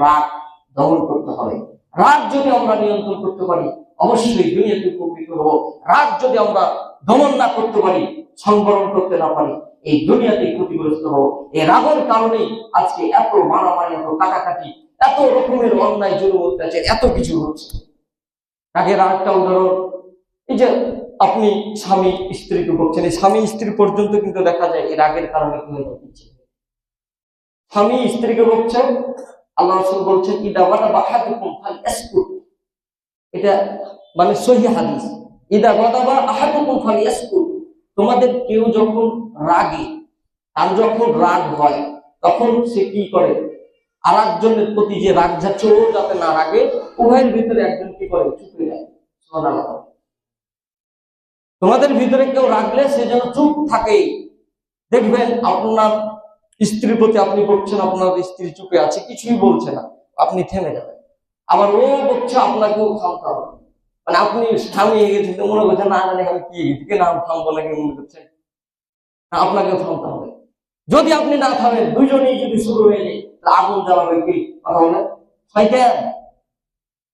রাগ দমন করতে হবে। রাগ যদি আমরা নিয়ন্ত্রণ করতে পারি অবশ্যই দুনিয়াতে উপকৃত হব। রাগ যদি আমরা দমন না করতে পারি, সংবরণ করতে না পারি, এই দুনিয়াতে ক্ষতিগ্রস্ত হব। এই রাগের কারণেই আজকে এত মারামারি, এত কাটাকাটি, এত রকমের অন্যায়, জুলুম, অত্যাচার, এত কিছু হচ্ছে। রাগের আরেকটা উদাহরণ, এই যে আপনি স্বামী স্ত্রীকে বলছেন, এই স্বামী স্ত্রী পর্যন্ত কিন্তু দেখা যায় এই রাগের কারণে কি হয়ে যাচ্ছে। স্বামী স্ত্রীকে বলছেন, আল্লাহ রাসূল বলছেন ইদা গাদাবা আহাদুকুম ফালইয়াসকুত, এটা মানে সহিহ হাদিস, ইদা গাদাবা আহাদুকুম ফালইয়াসকুত, তোমাদের কেউ যখন রাগে, আর যখন রাগ হয় তখন সে কি করে, আরেকজনের প্রতি যে রাগ যাচ্ছে ও যাতে না রাগে, উভয়ের ভিতরে একজন কি করে, চুপ হয়ে যায়। সুবহানাল্লাহ। তোমাদের ভিতরে কেউ রাগলে সে যেন চুপ থাকে। দেখবেন আপনার স্ত্রীর প্রতি আপনি বলছেন, আপনার স্ত্রী চুপে আছে, কিছুই বলছে না, আপনি থেমে যাবেন। আবার ও বলছে, আপনাকেও থামতে হবে। মানে আপনি থামিয়ে গেছেন, মনে করছেন না জানি আমি কি এদিকে নাম থামবো নাকি মনে করছেন, আপনাকেও থামতে হবে। যদি আপনি না থামেন, দুজনেই যদি শুরু হয়ে যায়, আগুন জ্বালাবে কি কথা বলে, শয়তান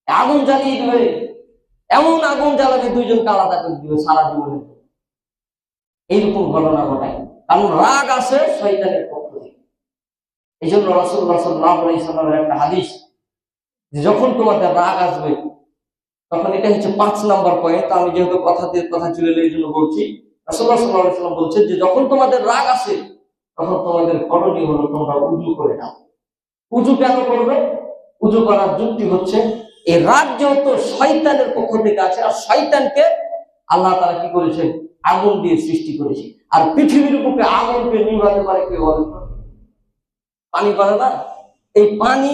আগুন জ্বালিয়ে দিবে, এমন আগুন জ্বালাবে দুইজনকে আলাদা করে দিবে সারা জীবনে। এইরকম ঘটনা ঘটায়, কারণ রাগ আসে শয়তানের পক্ষ থেকে। এই জন্য রাসূলুল্লাহ সাল্লাল্লাহু আলাইহি ওয়াসাল্লামের একটা হাদিস, যে যখন তোমাদের রাগ আসবে তখন, এটা হচ্ছে 5 নাম্বার পয়েন্ট, আমি যেহেতু কথা চলে এই জন্য বলছি। রাসূলুল্লাহ সাল্লাল্লাহু আলাইহি ওয়াসাল্লাম বলছেন যে যখন তোমাদের রাগ আসে তখন তোমাদের করণীয় হলো তোমরা উযু করে নাও। উযু কেন করবে? উযু করার যুক্তি হচ্ছে এই রাগ যেহেতু শয়তানের পক্ষ থেকে আছে, আর শয়তানকে আল্লাহ তাআলা কি করেছেন, আগুন দিয়ে সৃষ্টি করেছে। আর পৃথিবীর বুকে আগুনকে নিভাতে পারে কে বলেন? পানি পারে না। এই পানি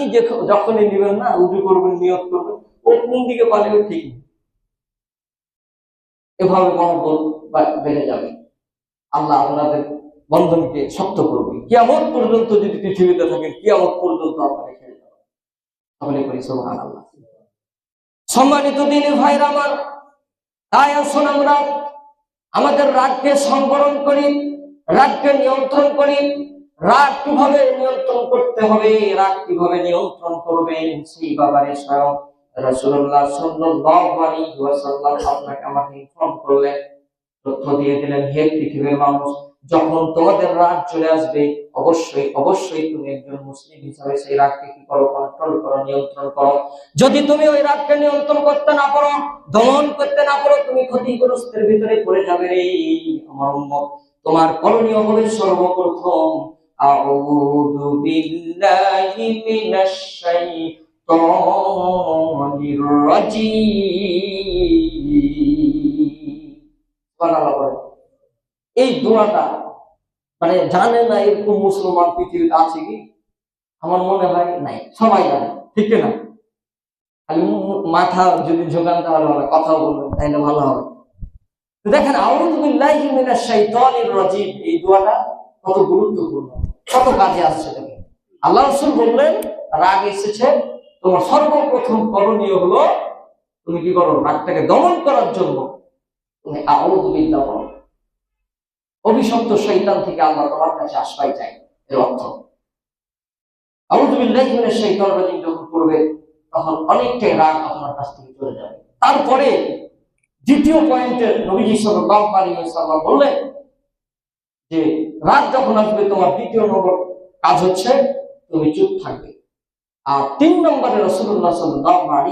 যখনই নিবেন না, উযু করবেন, নিয়ত করবেন, ও কোন দিকে পালাবে ঠিক নেই। এভাবে মহব্বত বেড়ে যাবে। আল্লাহ আপনাদের বন্ধনকে শক্ত করবে। কিয়ামত পর্যন্ত যদি পৃথিবীতে থাকেন, কিয়ামত পর্যন্ত আপনারা খেলে যাবেন। সকলে করি সুবহানাল্লাহ। সম্মানিত দিনী ভাইরা আমার, তাই আসুন আমরা আমাদের রাগকে সংবরণ করি, রাগকে নিয়ন্ত্রণ করি। রাগ কিভাবে নিয়ন্ত্রণ করতে হবে, রাগ কিভাবে নিয়ন্ত্রণ করবেন, সেই ব্যাপারে স্বয়ং রাসূলুল্লাহ সাল্লাল্লাহু আলাইহি ওয়াসাল্লাম আপনাকে আমাকে ইনফর্ম করলেন, তথ্য দিয়ে দিলেন। হে পৃথিবীর মানুষ, যখন তোমাদের রাগ চলে আসবে অবশ্যই অবশ্যই তুমি একজন মুসলিম হিসাবে সেই রাগকে কি করো, কন্ট্রোল করো, নিয়ন্ত্রণ করো। যদি তুমি ওই রাগকে নিয়ন্ত্রণ করতে না পারো, দমন করতে না পারো, তুমি ক্ষতিগ্রস্তের ভিতরে পড়ে যাবে রে আমার উম্মত। তোমার করণীয় হবে সর্বপ্রথম আউযু বিল্লাহি মিনাশ শাইতানির রাজীম। এই দোয়াটা মানে জানে না এরকম মুসলমান পৃথিবীতে আছে কি? আমার মনে হয় নাই, সবাই জানে, ঠিক না? খালি মাথা যদি ঝোঁকান তাহলে হবে, কথা বলবেন তাইলে ভালো হবে। দেখেন, আউযু বিল্লাহি মিনাশ শাইতানির রাজীম, এই দোয়াটা কত গুরুত্বপূর্ণ, কত কাজে আসছে। দেখেন, আল্লাহ রাসূল বললেন রাগ এসেছে, তোমার সর্বপ্রথম করণীয় হলো তুমি কি করো, রাগটাকে দমন করার জন্য তুমি আউযু বিল্লাহ বলো। অভিশপ্ত শয়তান থেকে আল্লাহ তোমার কাছে আশ্রয় চাই, এর অর্থ আউযু বিল্লাহি মিনাশ শাইতানির রাজীম যখন করবে তখন অনেকটাই রাগ আপনার কাছ থেকে চলে যাবে। তারপরে দ্বিতীয় পয়েন্টে নবীজি সাল্লাল্লাহু আলাইহি ওয়াসাল্লাম বললেন যে রাগ যখন আসবে তোমার দ্বিতীয় নম্বর কাজ হচ্ছে তুমি চুপ থাকবে। আর 3 নম্বরে রাসূলুল্লাহ সাল্লাল্লাহু আলাইহি